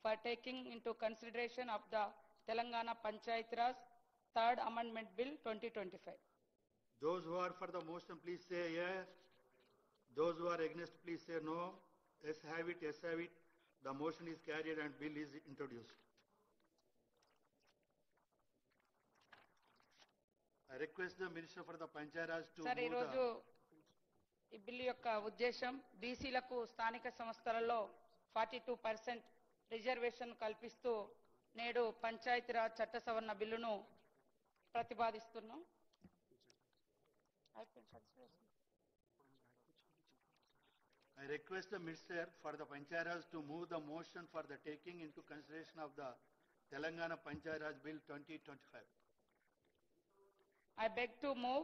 for taking into consideration of the Telangana Panchayat Raj Third Amendment Bill 2025. Those who are for the motion, please say yes. Those who are against, please say no. Yes, have it, yes, have it. The motion is carried and bill is introduced. I request the Minister for the Panchayat Raj to Sir, move ఈరోజు ఈ bill యొక్క ఉద్దేశం బీసీలకు స్థానిక సంస్థలలో 42% reservation కల్పిస్తూ నేడు పంచాయతీరాజ్ చట్ట సవరణ బిల్లును ప్రతిపాదిస్తున్నాం. I request the Minister for the Panchayat Raj to move the motion for the taking into consideration of the Telangana Panchayat Raj Bill 2025. I beg to move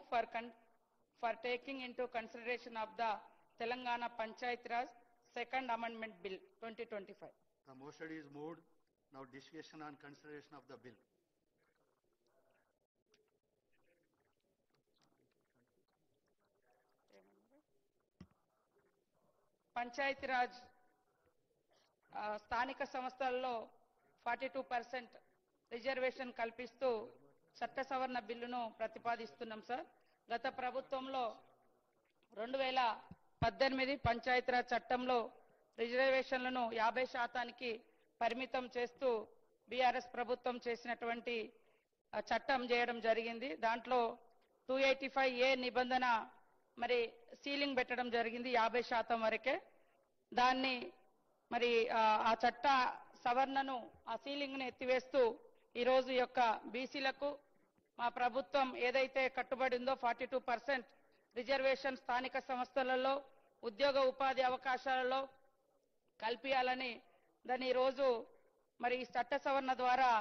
for taking into consideration of the Telangana Panchayat Raj Second Amendment Bill 2025. The motion is moved. Now discussion on consideration of the bill. Panchayati Raj స్థానిక సంస్థల్లో 42% reservation కల్పిస్తూ చట్ట సవరణ బిల్లును ప్రతిపాదిస్తున్నాం sir. గత ప్రభుత్వంలో 2018 పంచాయతీరాజ్ చట్టంలో రిజర్వేషన్లను 50% పరిమితం చేస్తూ బీఆర్ఎస్ ప్రభుత్వం చేసినటువంటి చట్టం చేయడం జరిగింది. దాంట్లో 285A నిబంధన మరి సీలింగ్ పెట్టడం జరిగింది 50% వరకే. దాన్ని మరి ఆ చట్ట సవరణను ఆ సీలింగ్ను ఎత్తివేస్తూ ఈరోజు యొక్క బీసీలకు మా ప్రభుత్వం ఏదైతే కట్టుబడి ఉందో 42% రిజర్వేషన్ స్థానిక సంస్థలలో ఉద్యోగ ఉపాధి అవకాశాలలో కల్పించాలని దాన్ని ఈరోజు మరి చట్ట సవరణ ద్వారా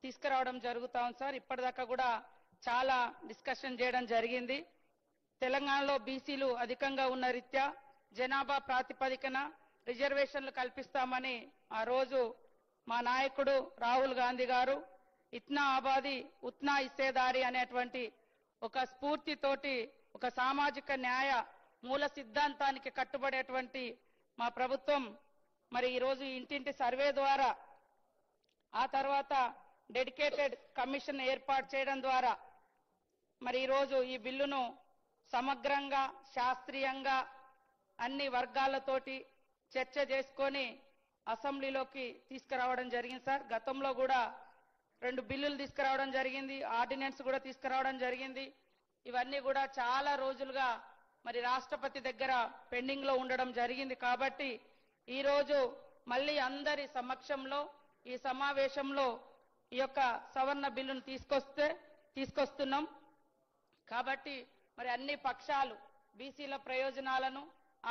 తీసుకురావడం జరుగుతా ఉంది సార్. ఇప్పటిదాకా కూడా చాలా డిస్కషన్ చేయడం జరిగింది. తెలంగాణలో బీసీలు అధికంగా ఉన్న రీత్యా జనాభా ప్రాతిపదికన రిజర్వేషన్లు కల్పిస్తామని ఆ రోజు మా నాయకుడు రాహుల్ గాంధీ గారు ఇత్నా ఆబాది ఉత్నా ఇస్సేదారి అనేటువంటి ఒక స్ఫూర్తితోటి ఒక సామాజిక న్యాయ మూల సిద్ధాంతానికి కట్టుబడేటువంటి మా ప్రభుత్వం మరి ఈరోజు ఇంటింటి సర్వే ద్వారా ఆ తర్వాత డెడికేటెడ్ కమిషన్ ఏర్పాటు చేయడం ద్వారా మరి ఈరోజు ఈ బిల్లును సమగ్రంగా శాస్త్రీయంగా అన్ని వర్గాలతోటి చర్చ చేసుకొని అసెంబ్లీలోకి తీసుకురావడం జరిగింది సార్. గతంలో కూడా 2 బిల్లులు తీసుకురావడం జరిగింది, ఆర్డినెన్స్ కూడా తీసుకురావడం జరిగింది. ఇవన్నీ కూడా చాలా రోజులుగా మరి రాష్ట్రపతి దగ్గర పెండింగ్ లో ఉండడం జరిగింది. కాబట్టి ఈరోజు మళ్ళీ అందరి సమక్షంలో ఈ సమావేశంలో ఈ యొక్క సవరణ బిల్లును తీసుకొస్తున్నాం. కాబట్టి మరి అన్ని పక్షాలు బీసీల ప్రయోజనాలను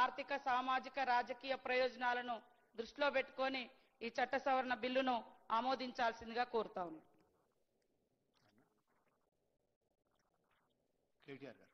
ఆర్థిక సామాజిక రాజకీయ ప్రయోజనాలను దృష్టిలో పెట్టుకొని ఈ చట్ట సవరణ బిల్లును ఆమోదించాల్సిందిగా కోరుతా ఉన్నాను. కేటీఆర్ గారు